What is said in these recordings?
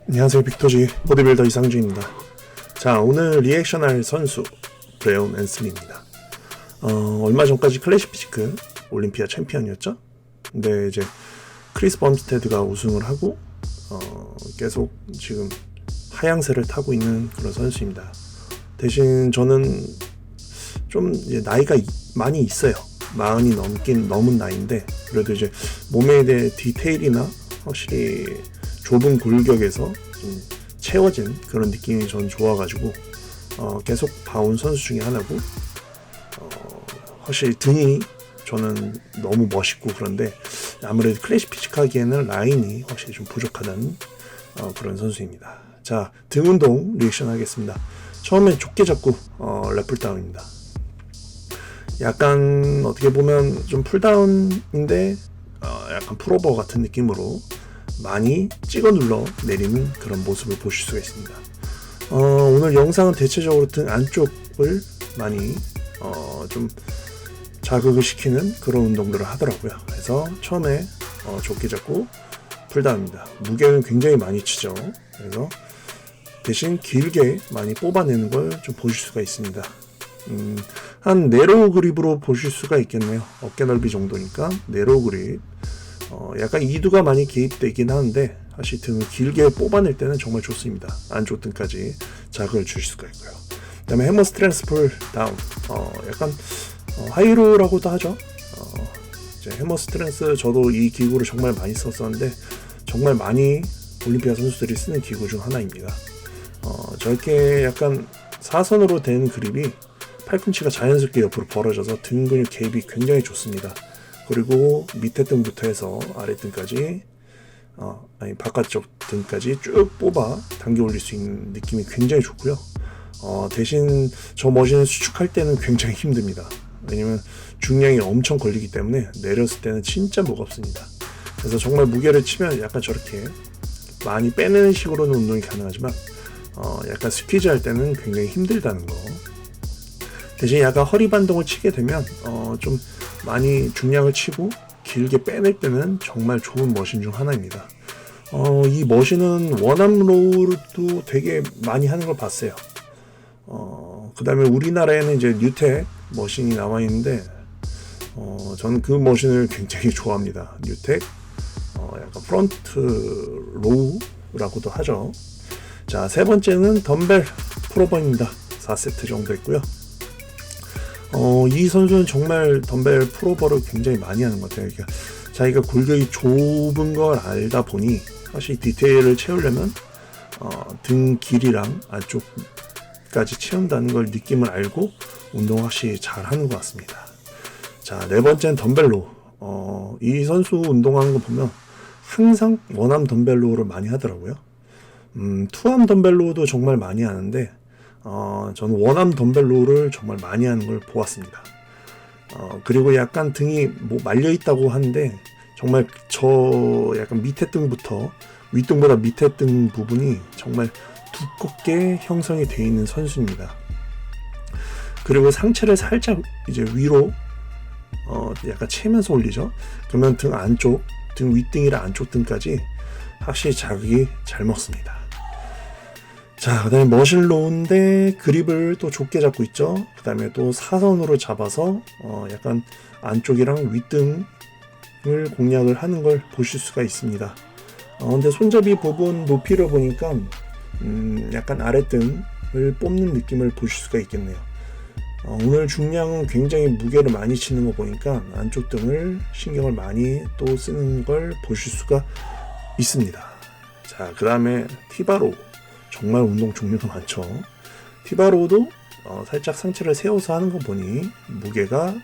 안녕하세요, 빅토지 보디빌더 이상주입니다. 자, 오늘 리액션할 선수 브레온 앤슬리입니다. 얼마 전까지 클래식 피지크 올림피아 챔피언이었죠. 근데 이제 크리스 범스테드가 우승을 하고 계속 지금 하향세를 타고 있는 그런 선수입니다. 대신 저는 좀 이제 나이가 많이 있어요. 40이 넘은 나이인데 그래도 이제 몸에 대해 디테일이나 확실히 좁은 골격에서 좀 채워진 그런 느낌이 전 좋아가지고 계속 봐온 선수 중에 하나고, 확실히 등이 저는 너무 멋있고, 그런데 아무래도 클래식 피지크하기에는 라인이 확실히 좀 부족하다는 그런 선수입니다. 자, 등 운동 리액션 하겠습니다. 처음엔 좁게 잡고 랩풀다운입니다. 약간 어떻게 보면 좀 풀다운인데 약간 풀오버 같은 느낌으로 많이 찍어 눌러 내리는 그런 모습을 보실 수가 있습니다. 오늘 영상은 대체적으로 등 안쪽을 많이 좀 자극을 시키는 그런 운동들을 하더라고요. 그래서 처음에 좁게 잡고 풀다운입니다. 무게는 굉장히 많이 치죠. 그래서 대신 길게 많이 뽑아내는 걸 좀 보실 수가 있습니다. 한 네로우 그립으로 보실 수가 있겠네요. 어깨 넓이 정도니까 네로우 그립. 약간 이두가 많이 개입되긴 하는데 사실 등을 길게 뽑아낼 때는 정말 좋습니다. 안쪽 등까지 자극을 주실 수가 있고요. 그 다음에 해머 스트렝스 풀 다운. 약간 하이로라고도 하죠. 이제 해머 스트렝스, 저도 이 기구를 정말 많이 썼었는데 정말 많이 올림피아 선수들이 쓰는 기구 중 하나입니다. 저렇게 약간 사선으로 된 그립이 팔꿈치가 자연스럽게 옆으로 벌어져서 등 근육 개입이 굉장히 좋습니다. 그리고 밑에 등부터 해서 아래 등까지 바깥쪽 등까지 쭉 뽑아 당겨 올릴 수 있는 느낌이 굉장히 좋고요. 대신 저 머신을 수축할 때는 굉장히 힘듭니다. 왜냐면 중량이 엄청 걸리기 때문에 내렸을 때는 진짜 무겁습니다. 그래서 정말 무게를 치면 약간 저렇게 많이 빼내는 식으로는 운동이 가능하지만 약간 스퀴즈 할 때는 굉장히 힘들다는 거. 대신 약간 허리 반동을 치게 되면 좀 많이 중량을 치고 길게 빼낼 때는 정말 좋은 머신 중 하나입니다. 이 머신은 원암 로우도 되게 많이 하는 걸 봤어요. 그 다음에 우리나라에는 이제 뉴텍 머신이 나와 있는데 저는 그 머신을 굉장히 좋아합니다. 뉴텍 약간 프론트 로우라고도 하죠. 자, 세 번째는 덤벨 풀오버입니다. 4세트 정도 있고요. 이 선수는 정말 덤벨 풀오버를 굉장히 많이 하는 것 같아요. 그러니까 자기가 골격이 좁은 걸 알다 보니 사실 디테일을 채우려면 등 길이랑 안쪽까지 채운다는 걸 느낌을 알고 운동 확실히 잘 하는 것 같습니다. 자, 네 번째는 덤벨로. 이 선수 운동하는 거 보면 항상 원암 덤벨로를 많이 하더라고요. 투암 덤벨로도 정말 많이 하는데 저는 원암 덤벨로를 정말 많이 하는 걸 보았습니다. 그리고 약간 등이 뭐 말려 있다고 하는데 정말 저 약간 밑에 등부터 윗등보다 밑에 등 부분이 정말 두껍게 형성이 되어 있는 선수입니다. 그리고 상체를 살짝 이제 위로 약간 채면서 올리죠. 그러면 등 안쪽, 등 윗등이랑 안쪽 등까지 확실히 자극이 잘 먹습니다. 자, 그 다음에 머신로우인데 그립을 또 좁게 잡고 있죠. 그 다음에 또 사선으로 잡아서 약간 안쪽이랑 윗등을 공략을 하는 걸 보실 수가 있습니다. 근데 손잡이 부분 높이를 보니까 약간 아랫등을 뽑는 느낌을 보실 수가 있겠네요. 오늘 중량은 굉장히 무게를 많이 치는 거 보니까 안쪽 등을 신경을 많이 또 쓰는 걸 보실 수가 있습니다. 자, 그 다음에 티바로우. 정말 운동 종류도 많죠. 티바로우도 살짝 상체를 세워서 하는 거 보니 무게가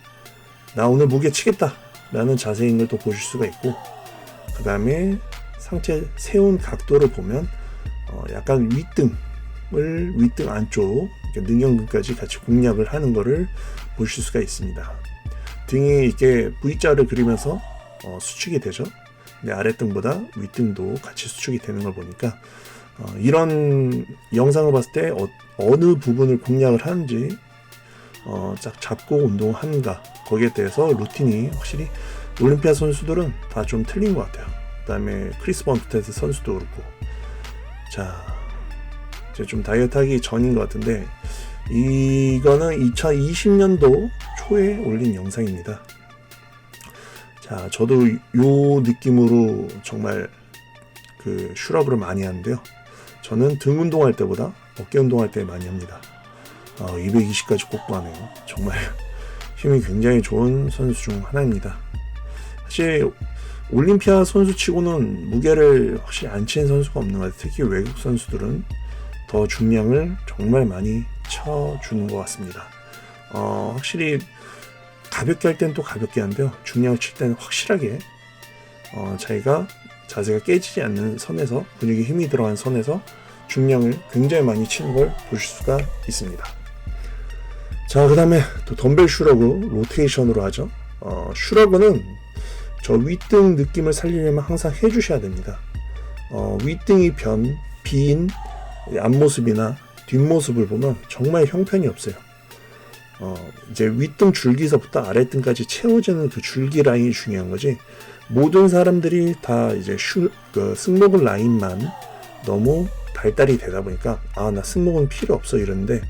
나 오늘 무게 치겠다 라는 자세인 걸 또 보실 수가 있고, 그 다음에 상체 세운 각도를 보면 약간 윗등 안쪽 능형근까지 같이 공략을 하는 거를 보실 수가 있습니다. 등이 이렇게 V자를 그리면서 수축이 되죠. 근데 아랫등보다 윗등도 같이 수축이 되는 걸 보니까 이런 영상을 봤을 때 어느 부분을 공략을 하는지 딱 잡고 운동하는가, 거기에 대해서 루틴이 확실히 올림피아 선수들은 다 좀 틀린 것 같아요. 그 다음에 크리스 범스테드 선수도 그렇고. 자, 이제 좀 다이어트 하기 전인 것 같은데, 이거는 2020년도 초에 올린 영상입니다. 자, 저도 요 느낌으로 정말 그 슈러브를 많이 하는데요. 저는 등 운동할 때보다 어깨 운동할 때 많이 합니다. 220까지 꼭 하네요. 정말 힘이 굉장히 좋은 선수 중 하나입니다. 사실 올림피아 선수치고는 무게를 확실히 안 치는 선수가 없는 것 같아요. 특히 외국 선수들은 더 중량을 정말 많이 쳐주는 것 같습니다. 확실히 가볍게 할 때는 또 가볍게 하는데요. 중량을 칠 때는 확실하게 자세가 깨지지 않는 선에서, 근육에 힘이 들어간 선에서 중량을 굉장히 많이 치는 걸 보실 수가 있습니다. 자, 그 다음에 또 덤벨 슈러그 로테이션으로 하죠. 슈러그는 저 윗등 느낌을 살리려면 항상 해주셔야 됩니다. 윗등이 빈 앞모습이나 뒷모습을 보면 정말 형편이 없어요. 이제 윗등 줄기서부터 아랫등까지 채워지는 그 줄기 라인이 중요한 거지, 모든 사람들이 다 이제 승모근 라인만 너무 발달이 되다 보니까 나 승모근 필요 없어 이러는데,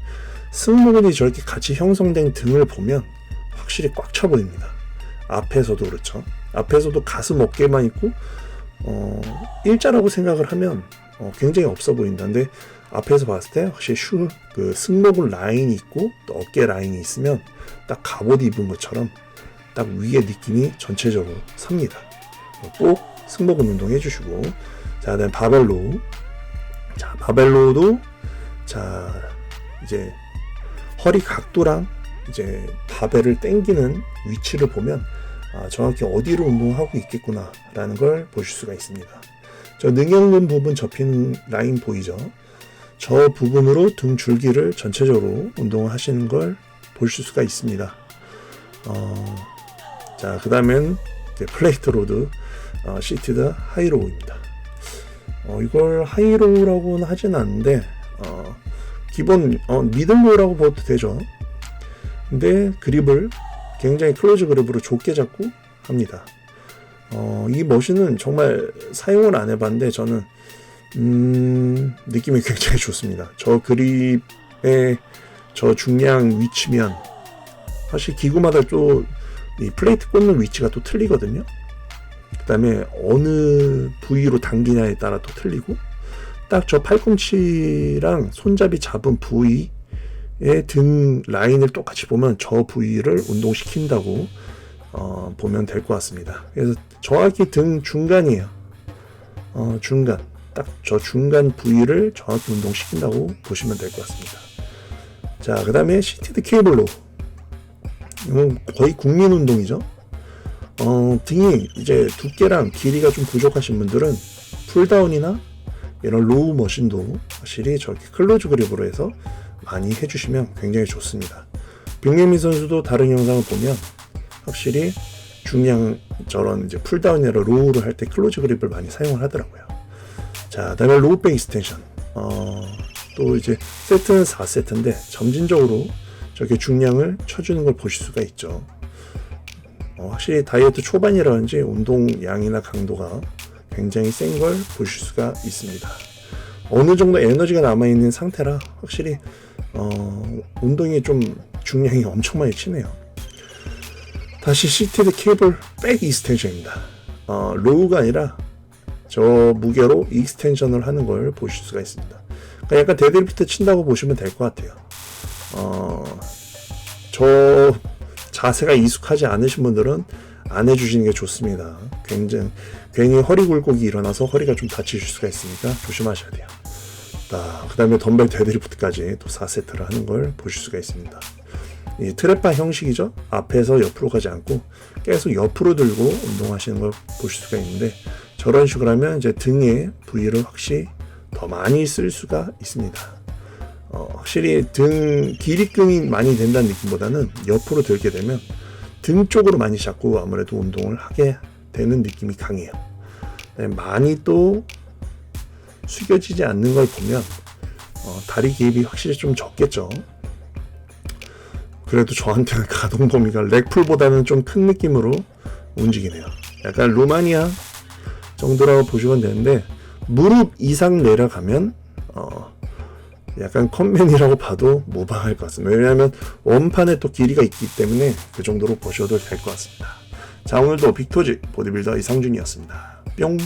승모근이 저렇게 같이 형성된 등을 보면 확실히 꽉 차 보입니다. 앞에서도 그렇죠. 앞에서도 가슴 어깨만 있고 일자라고 생각을 하면 굉장히 없어 보인다. 근데 앞에서 봤을 때 확실히 승모근 라인이 있고 또 어깨 라인이 있으면 딱 갑옷 입은 것처럼 딱 위에 느낌이 전체적으로 삽니다. 꼭 승모근 운동 해주시고, 자, 그다음 바벨로. 자, 바벨로도 자 이제 허리 각도랑 이제 바벨을 당기는 위치를 보면 정확히 어디로 운동하고 있겠구나 라는 걸 보실 수가 있습니다. 저 능형근 부분 접히는 라인 보이죠? 저 부분으로 등 줄기를 전체적으로 운동을 하시는 걸 보실 수가 있습니다. 자, 그 다음엔 플레이트 로드 시티드 하이로우입니다. 이걸 하이로우라고는 하진 않는데 기본 미들로우라고 봐도 되죠. 근데 그립을 굉장히 클로즈 그립으로 좁게 잡고 합니다. 이 머신은 정말 사용을 안 해봤는데 저는 느낌이 굉장히 좋습니다. 저 그립의 저 중량 위치면 사실 기구마다 또 이 플레이트 꽂는 위치가 또 틀리거든요. 그 다음에 어느 부위로 당기냐에 따라 또 틀리고, 딱 저 팔꿈치랑 손잡이 잡은 부위의 등 라인을 똑같이 보면 저 부위를 운동시킨다고 보면 될 것 같습니다. 그래서 정확히 등 중간이에요. 중간, 딱 저 중간 부위를 정확히 운동시킨다고 보시면 될 것 같습니다. 자, 그 다음에 시티드 케이블로. 이건 거의 국민 운동이죠. 등이 이제 두께랑 길이가 좀 부족하신 분들은 풀다운이나 이런 로우 머신도 확실히 저렇게 클로즈 그립으로 해서 많이 해주시면 굉장히 좋습니다. 빅예민 선수도 다른 영상을 보면 확실히 중량 저런 이제 풀다운이나 로우를 할 때 클로즈 그립을 많이 사용을 하더라고요. 자, 그다음에 로우 백 익스텐션. 또 이제 세트는 4세트인데 점진적으로 저렇게 중량을 쳐주는 걸 보실 수가 있죠. 확실히 다이어트 초반이라든지 운동 양이나 강도가 굉장히 센 걸 보실 수가 있습니다. 어느 정도 에너지가 남아있는 상태라 확실히 운동이 좀 중량이 엄청 많이 치네요. 다시 시티드 케이블 백 익스텐션입니다. 로우가 아니라 저 무게로 익스텐션을 하는 걸 보실 수가 있습니다. 그러니까 약간 데드리프트 친다고 보시면 될 것 같아요. 저 자세가 익숙하지 않으신 분들은 안 해주시는 게 좋습니다. 괜히 허리 굴곡이 일어나서 허리가 좀 다치실 수가 있으니까 조심하셔야 돼요. 그 다음에 덤벨 데드리프트까지 또 4세트를 하는 걸 보실 수가 있습니다. 이 트랩바 형식이죠. 앞에서 옆으로 가지 않고 계속 옆으로 들고 운동하시는 걸 보실 수가 있는데, 저런 식으로 하면 이제 등의 부위를 확실히 더 많이 쓸 수가 있습니다. 확실히 등 기립근이 많이 된다는 느낌보다는 옆으로 들게 되면 등 쪽으로 많이 잡고 아무래도 운동을 하게 되는 느낌이 강해요. 많이 또 숙여지지 않는 걸 보면 다리 기입이 확실히 좀 적겠죠. 그래도 저한테는 가동 범위가 렉풀보다는 좀 큰 느낌으로 움직이네요. 약간 루마니아 정도라고 보시면 되는데, 무릎 이상 내려가면 약간 컷맨이라고 봐도 무방할 것 같습니다. 왜냐하면 원판에 또 길이가 있기 때문에 그 정도로 보셔도 될 것 같습니다. 자, 오늘도 빅토즈 보디빌더 이상준이었습니다. 뿅.